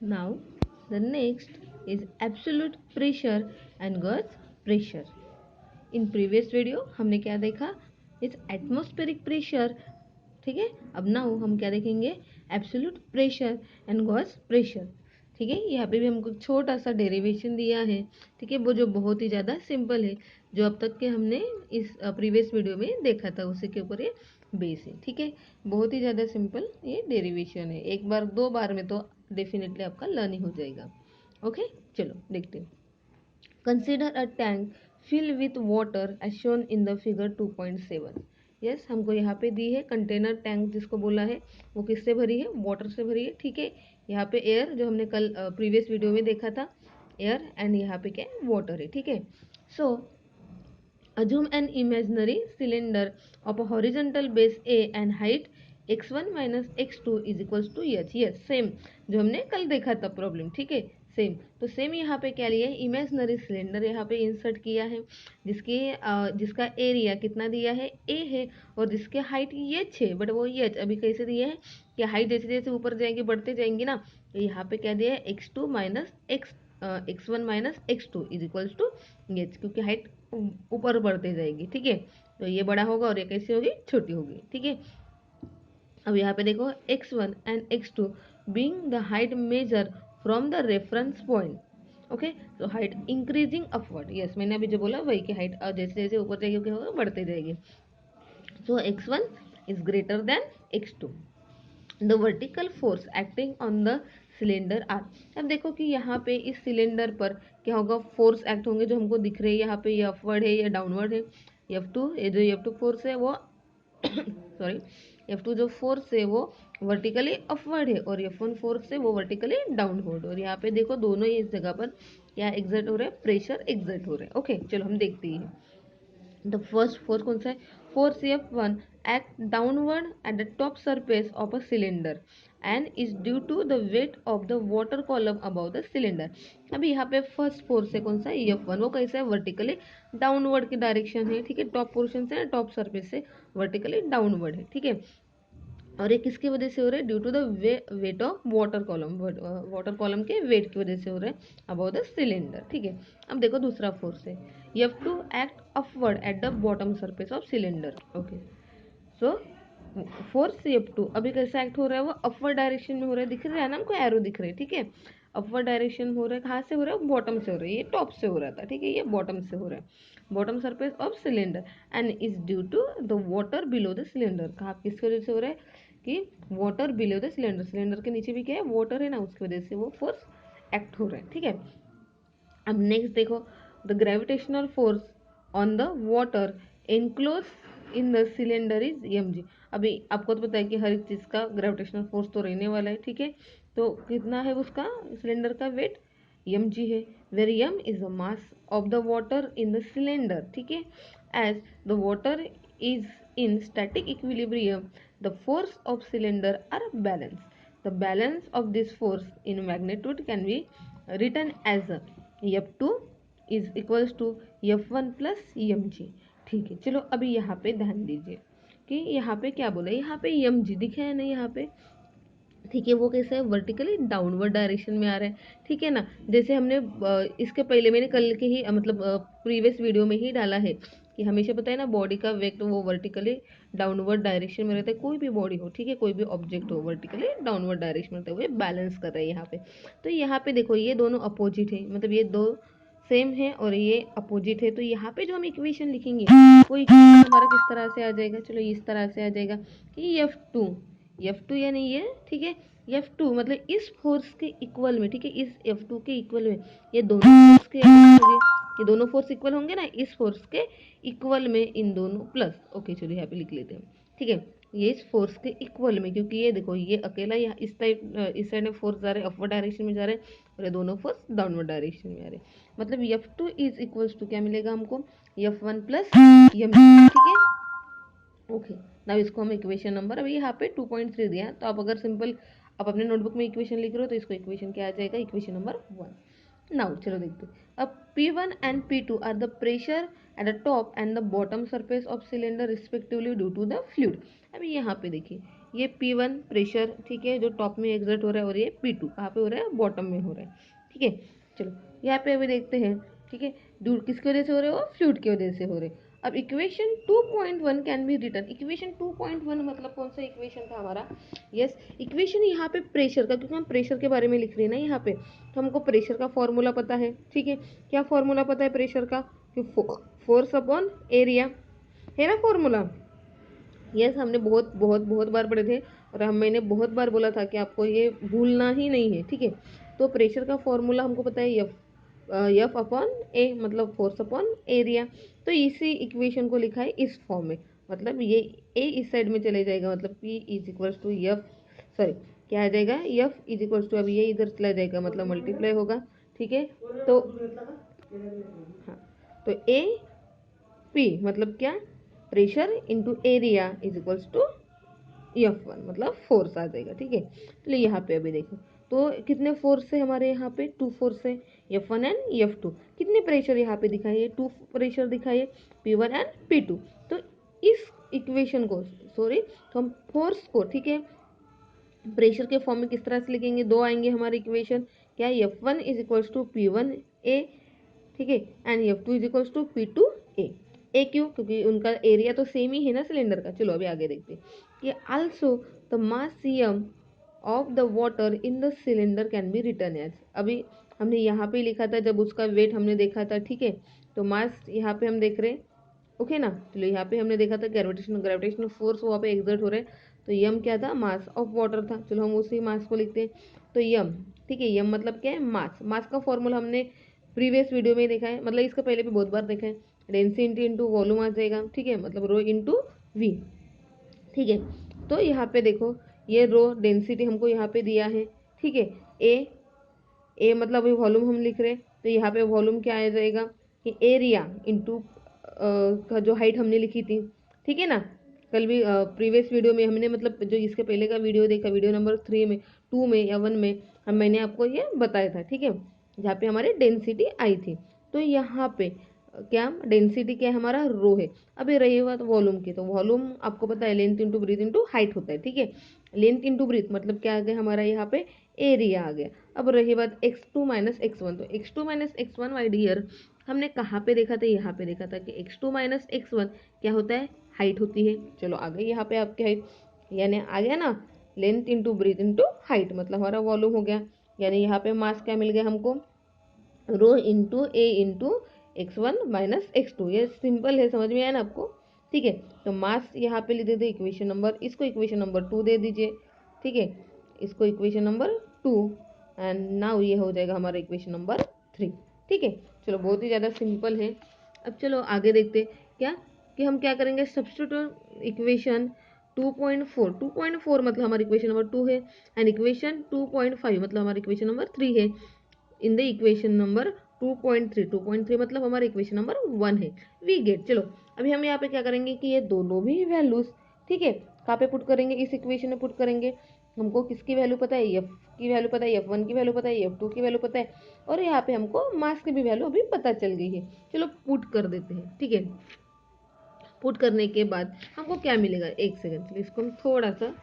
Now, the next is absolute pressure and gauge pressure. In previous video हमने क्या देखा, इस एटमॉस्फेरिक प्रेशर, ठीक है। अब नाउ हम क्या देखेंगे, absolute pressure and Gauss pressure, ठीक है। यहाँ पे भी हमको छोटा सा डेरिवेशन दिया है, ठीक है, वो जो बहुत ही ज़्यादा सिंपल है, जो अब तक के हमने इस प्रीवियस वीडियो में देखा था उसी के ऊपर ये बेस है, ठीक है। बहुत ही ज़्यादा सिंपल ये डेरिवेशन है, एक बार दो बार में तो डेफिनेटली आपका लर्निंग हो जाएगा। ओके, चलो देखते हैं। Consider a tank fill with water as shown in the figure 2.7। Yes, हमको यहाँ पे दी है कंटेनर टैंक, जिसको बोला है वो किससे भरी है, वाटर से भरी है, ठीक है। यहाँ पे एयर, जो हमने कल प्रीवियस वीडियो में देखा था, एयर, एंड यहाँ पे क्या है, वाटर है, ठीक है। सो assume an imaginary cylinder of a horizontal base A and height x1 minus x2 is equals to h। yes, same जो हमने कल देखा था प्रॉब्लम, ठीक है, सेम। तो सेम यहाँ पे क्या लिया है, इमेजनरी सिलेंडर यहाँ पे इंसर्ट किया है, जिसका एरिया कितना दिया है, ए है, और जिसके हाइट h है, बट वो h अभी कैसे दिया है कि हाइट जैसे जैसे ऊपर जाएंगे बढ़ते जाएंगे ना, तो यहाँ पे क्या दिया है, x2 minus x1 minus x2 is equals to H, क्योंकि हाइट ऊपर बढ़ते जाएगी, ठीक है। तो ये बड़ा होगा और ये कैसी होगी, छोटी होगी, ठीक है। अब यहाँ पे देखो x1 and x2 being the height measure from the reference point, okay. तो हाइट इंक्रीजिंग अपवर्ड, यस, मैंने अभी जो बोला वही कि हाइट जैसे जैसे ऊपर जाएगी क्या होगा, बढ़ते जाएगी। So x1 is greater than x2। The vertical force acting on the cylinder are. अब देखो कि यहाँ पे इस सिलेंडर पर क्या होगा, फोर्स एक्ट होंगे जो हमको दिख रहे हैं यहाँ पे, ये अपवर्ड है या डाउनवर्ड है। F2, ये जो F2 फोर्स है वो सॉरी, F2 जो फोर्स है वो वर्टिकली अपवर्ड है, और F1 फोर्स है वो वर्टिकली डाउनवर्ड। और यहाँ पे देखो दोनों ही इस जगह पर क्या एग्जर्ट हो रहा है, प्रेशर एग्जर्ट हो रहा है। ओके, चलो हम देखते हैं। द फर्स्ट फोर्स कौन सा है, force F1 act downward at the top surface of a cylinder and is due to the weight of the water column above the cylinder। अभी यहाँ पे फर्स्ट फोर्स है कौन सा, F1, वो कैसा है, वर्टिकली डाउनवर्ड की डायरेक्शन है, ठीक है, टॉप पोर्शन से, टॉप सरफेस से वर्टिकली डाउनवर्ड है, ठीक है। और ये किसकी वजह से हो रहा है, due to the weight of water column, water column के वेट की वजह से हो रहा है अबाउट द सिलेंडर, ठीक है। अब देखो दूसरा फोर्स है, you have to act upward at the bottom surface of cylinder, okay. So force F2 अभी कैसा एक्ट हो रहा है, वो अपवर्ड डायरेक्शन में हो रहा है, दिख रहा है ना हमको, एरो दिख रहे हैं, ठीक है। अपवर्ड डायरेक्शन हो रहा है, कहाँ से हो रहा है, बॉटम से हो रहा है, ये टॉप से हो रहा था, ठीक है, ये बॉटम से हो रहा है, bottom surface of cylinder, and is due to the water below the cylinder. कहाँ किसकी वजह से हो रहा है कि water below the cylinder, cylinder के नीचे भी क्या है, वाटर है ना, उसकी वजह से वो फोर्स एक्ट हो रहा है, ठीक है। अब नेक्स्ट देखो, the gravitational force on the water enclose in the cylinder is mg। अभी आपको तो पता है कि हर एक चीज़ का ग्रेविटेशनल फोर्स तो रहने वाला है, ठीक है। तो कितना है उसका, सिलेंडर का वेट mg है, where m is the mass of the water in the cylinder, ठीक है। As the water is in static equilibrium, the force of cylinder are balance. The balance of this force in magnitude can be written as F2 is equals to F1 plus mg, ठीक है। चलो अभी यहाँ पे ध्यान दीजिए कि यहाँ पे क्या बोला, यहाँ पे mg दिखे है ना यहाँ पे, ठीक है, वो कैसे है, वर्टिकली डाउनवर्ड डायरेक्शन में आ रहा है, ठीक है ना। जैसे हमने इसके पहले मैंने कल के ही मतलब प्रीवियस वीडियो में ही डाला है कि हमेशा पता है ना, बॉडी का वेट वो वर्टिकली डाउनवर्ड डायरेक्शन में रहता है, कोई भी बॉडी हो, ठीक है, कोई भी ऑब्जेक्ट हो, वर्टिकली डाउनवर्ड डायरेक्शन में रहता है, वो बैलेंस कर रहा है यहाँ पे। तो यहाँ पे देखो ये दोनों अपोजिट है, मतलब ये दो सेम है और ये अपोजिट है, तो यहाँ पे जो हम इक्वेशन लिखेंगे वो इक्वेशन हमारा किस तरह से आ जाएगा, चलो इस तरह से आ जाएगा कि F2 यानी ये, ठीक है, F2 मतलब इस फोर्स के इक्वल में, ठीक है, इस F2 के इक्वल में ये दोनों फोर्स के ये दोनों फोर्स इक्वल होंगे ना, इस फोर्स के इक्वल में इन दोनों प्लस, ओके चलो यहाँ पे लिख लेते हैं, ठीक है। ये इस फोर्स के इक्वल में, क्योंकि ये देखो ये अकेला यहाँ इस साइड में फोर्स जा रहे हैं, अपवर्ड डायरेक्शन में जा रहे हैं, और ये दोनों फोर्स डाउनवर्ड डायरेक्शन में आ रहे हैं, मतलब F2 इज इक्वल्स टू क्या मिलेगा हमको, F1 प्लस m, ठीक है। ओके, नाउ इसको हम इक्वेशन नंबर, अभी यहाँ पे 2.3 दिया, तो आप अगर सिंपल आप अपने नोटबुक में इक्वेशन लिख रहे हो तो इसको इक्वेशन क्या आ जाएगा, इक्वेशन नंबर 1। नाउ चलो देखते हैं। अब P1 and P2 are the pressure at the top and the bottom surface of cylinder respectively due to the fluid. अभी यहाँ पे देखिए ये P1 प्रेशर, ठीक है, जो टॉप में एग्जर्ट हो रहा है, और ये P2 कहाँ पे हो रहा है, बॉटम में हो रहा है, ठीक है। चलो यहाँ पे अभी देखते हैं, ठीक है, दूर किसकी वजह से हो रहे हो, फ्लूइड की वजह से हो रहे। अब equation 2.1 can be return. Equation 2.1 मतलब कौन सा इक्वेशन था हमारा, यस इक्वेशन यहाँ पे प्रेशर का, क्योंकि हम प्रेशर के बारे में लिख रहे हैं ना यहाँ पे, तो हमको प्रेशर का फॉर्मूला पता है, ठीक है। क्या फॉर्मूला पता है प्रेशर का, कि फोर्स अपॉन एरिया है ना फॉर्मूला। यस हमने बहुत बहुत बहुत बार पढ़े थे, और मैंने बहुत बार बोला था कि आपको ये भूलना ही नहीं है, ठीक है। तो प्रेशर का फॉर्मूला हमको पता है एफ अपॉन ए, मतलब फोर्स अपॉन एरिया। तो इसी इक्वेशन को लिखा है इस फॉर्म में, मतलब ये ए इस साइड में चले जाएगा, मतलब P is equals to F, sorry क्या आ जाएगा, एफ इज इक्वल्स टू, अब ये इधर चला जाएगा, मतलब मल्टीप्लाई होगा, ठीक है। तो हाँ, तो ए पी मतलब क्या, pressure into area is equals to F1, मतलब फोर्स आ जाएगा, ठीक है। चलिए यहाँ पे अभी देखो, तो कितने फोर्स है हमारे यहाँ पे, 2 फोर्स है, F1 एंड F2। कितने प्रेशर यहाँ पे दिखाइए, 2 प्रेशर दिखाइए, P1 एंड P2। तो इस इक्वेशन को, सॉरी, तो हम फोर्स को, ठीक है, प्रेशर के फॉर्म में किस तरह से लिखेंगे, दो आएंगे हमारे इक्वेशन, क्या, F1 is equals to P1A, ठीक है, and F2 is equals to P2A। ए क्यों, क्योंकि उनका एरिया तो सेम ही है ना सिलेंडर का। चलो अभी आगे देखते हैं कि also the mass CM of the water in the cylinder can be written as. अभी हमने यहाँ पे लिखा था जब उसका वेट हमने देखा था, ठीक है, तो मास यहाँ पे हम देख रहे हैं, ओके ना। चलो यहाँ पे हमने देखा था ग्रेविटेशनल फोर्स वहाँ पे एग्जर्ट हो रहे हैं, तो यम क्या था, मास ऑफ वाटर था। चलो हम उसी मास को लिखते हैं, तो यम, ठीक है, यम मतलब क्या है, मास। मास का फॉर्मूला हमने प्रीवियस वीडियो में देखा है, मतलब इसका पहले भी बहुत बार देखा है, डेंसिटी इंटू वॉल्यूम आ जाएगा, ठीक है, मतलब रो इंटू वी, ठीक है। तो यहाँ पे देखो ये रो डेंसिटी हमको यहाँ पे दिया है, ठीक है। ए मतलब अभी वॉल्यूम हम लिख रहे हैं, तो यहाँ पे वॉल्यूम क्या आ जाएगा कि एरिया इंटू का जो हाइट हमने लिखी थी, ठीक है ना। कल भी प्रीवियस वीडियो में हमने, मतलब जो इसके पहले का वीडियो देखा, वीडियो नंबर 3 में, 2 में या 1 में, मैंने आपको ये बताया था, ठीक है, जहाँ पे हमारी डेंसिटी आई थी। तो यहाँ पे क्या डेंसिटी क्या है, हमारा रो है। अभी रही बात वॉल्यूम की, तो वॉल्यूम आपको पता है length into breadth into height होता है, ठीक है। लेंथ इंटू ब्रीथ मतलब क्या आ गया हमारा यहाँ पे, एरिया आ गया। अब रही बात x2 माइनस एक्स वन, तो x2 minus X one my dear हमने कहाँ पे देखा था, यहाँ पे देखा था कि x2 माइनस एक्स वन क्या होता है, हाइट होती है। चलो आ गई यहाँ पे आपकी हाइट, यानी आ गया ना, length into breadth into height, मतलब हमारा वॉल्यूम हो गया। यानी यहाँ पे मास क्या मिल गया हमको, रो इंटू ए इंटू x1 माइनस x2। ये सिंपल है, समझ में आया ना आपको, ठीक है। तो मास यहाँ पे ले दे दे इक्वेशन नंबर, इसको इक्वेशन नंबर 2 दे दीजिए, ठीक है, इसको इक्वेशन नंबर 2, एंड नाउ ये हो जाएगा हमारा इक्वेशन नंबर 3, ठीक है। चलो बहुत ही ज़्यादा सिंपल है। अब चलो आगे देखते क्या, कि हम क्या करेंगे, सब्स्टिट्यूट इक्वेशन 2.4 मतलब हमारी इक्वेशन नंबर 2 है, एंड इक्वेशन 2.5 मतलब हमारी इक्वेशन नंबर 3 है, इन द इक्वेशन नंबर 2.3 मतलब हमारा इक्वेशन नंबर 1 है, वी गेट। चलो अभी हम यहाँ पे क्या करेंगे कि ये दोनों भी वैल्यूज, ठीक है, कहाँ पे पुट करेंगे, इस इक्वेशन में पुट करेंगे। हमको किसकी वैल्यू पता है, एफ की वैल्यू पता है, F1 की वैल्यू पता है, F2 की वैल्यू पता है, और यहाँ पे हमको मास की भी वैल्यू अभी पता चल गई है। चलो पुट कर देते हैं, ठीक है। पुट करने के बाद हमको क्या मिलेगा, एक सेकंड, चलिए इसको हम थोड़ा सा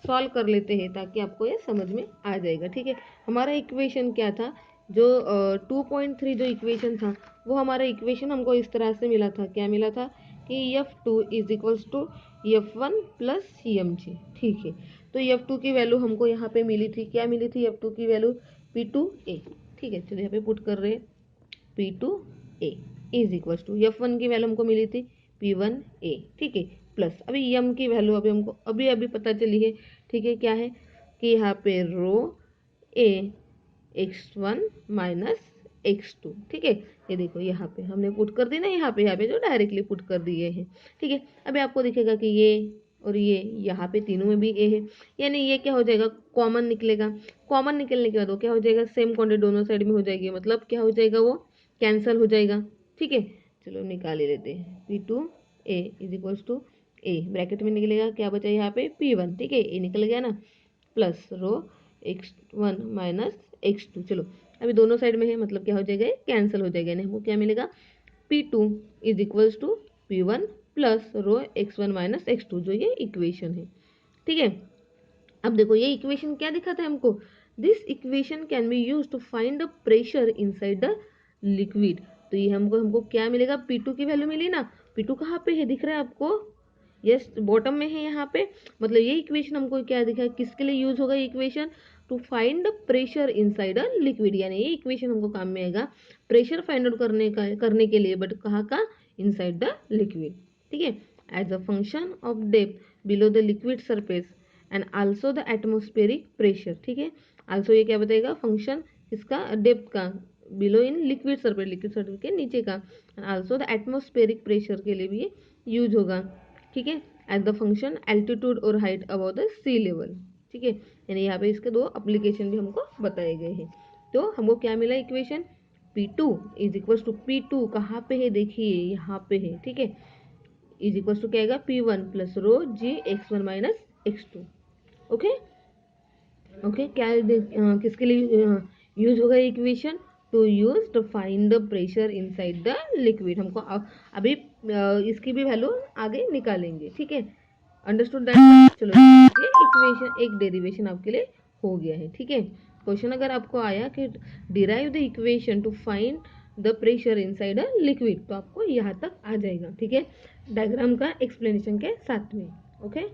सॉल्व कर लेते हैं ताकि आपको ये समझ में आ जाएगा, ठीक है। हमारा इक्वेशन क्या था, जो 2.3 जो इक्वेशन था, वो हमारा इक्वेशन हमको इस तरह से मिला था, क्या मिला था कि F2 is equals to F1 plus CMG, ठीक है। तो F2 की वैल्यू हमको यहाँ पे मिली थी, क्या मिली थी, F2 की वैल्यू P2A, ठीक है। चलिए यहाँ पे पुट कर रहे हैं, P2A is equals to F1 की वैल्यू हमको मिली थी P1A, ठीक है, प्लस अभी यम की वैल्यू अभी हमको अभी अभी पता चली है, ठीक है, क्या है कि यहाँ पे रो ए x1 माइनस x2, ठीक है। ये देखो यहाँ पे हमने पुट कर दी ना, यहाँ पे जो डायरेक्टली पुट कर दिए हैं, ठीक है। अभी आपको दिखेगा कि ये और ये यहाँ पे तीनों में भी ए है, यानी ये क्या हो जाएगा, कॉमन निकलेगा। कॉमन निकलने के बाद वो क्या हो जाएगा, सेम क्वांटिटी दोनों साइड में हो जाएगी, मतलब क्या हो जाएगा, वो कैंसल हो जाएगा, ठीक है। चलो निकाल ही लेते हैं, P2A is equals to A, bracket में निकलेगा, क्या बचा यहाँ पे P1, ठीक है, ए निकल गया ना, plus rho x1 minus x2। चलो अभी दोनों साइड में है, मतलब क्या हो जाएगा, कैंसिल हो जाएगा, यानी हमको क्या मिलेगा, P2 is equals to P1 plus rho x1 minus x2, जो ये इक्वेशन है, ठीक है। अब देखो ये इक्वेशन क्या दिखाता है हमको, this equation can be use to find the pressure inside the liquid. तो ये हमको क्या मिलेगा, P2 की वैल्यू मिली ना। P2 कहाँ पे है, दिख रहा है आपको, यस बॉटम में है यहाँ पे। मतलब ये इक्वेशन हमको क्या दिखा है, किसके लिए यूज होगा ये equation, to find the pressure inside a liquid. यानी ये इक्वेशन हमको काम में आएगा प्रेशर फाइंड आउट करने के लिए, बट कहाँ का, इनसाइड द लिक्विड। ठीक है, as a function of depth below the liquid surface and also the atmospheric pressure. ठीक है, आल्सो ये क्या बताएगा, फंक्शन इसका डेप्थ का, below in liquid surface, liquid surface के नीचे का, and also the atmospheric pressure के लिए भी ये यूज होगा। ठीक है, एज द फंक्शन एल्टीट्यूड और height about the sea level. ठीक है, यानी यहाँ पे इसके दो एप्लीकेशन भी हमको बताए गए हैं। तो हमको क्या मिला equation, P2 is equal to P2 कहाँ पे है, देखिए यहाँ पे है। ठीक है, इज इक्वल टू क्या आएगा, P1 plus rho G x1 minus x2। Okay okay, क्या किसके लिए यूज होगा equation, to use to find the pressure inside the liquid. हमको अभी इसकी भी वैल्यू आगे निकालेंगे। ठीक है, अंडरस्टूड दैट। चलो ये इक्वेशन एक डेरिवेशन आपके लिए हो गया है। ठीक है, क्वेश्चन अगर आपको आया कि derive the equation to find the pressure inside a liquid, तो आपको यहाँ तक आ जाएगा। ठीक है, डायग्राम का एक्सप्लेनेशन के साथ में। ओके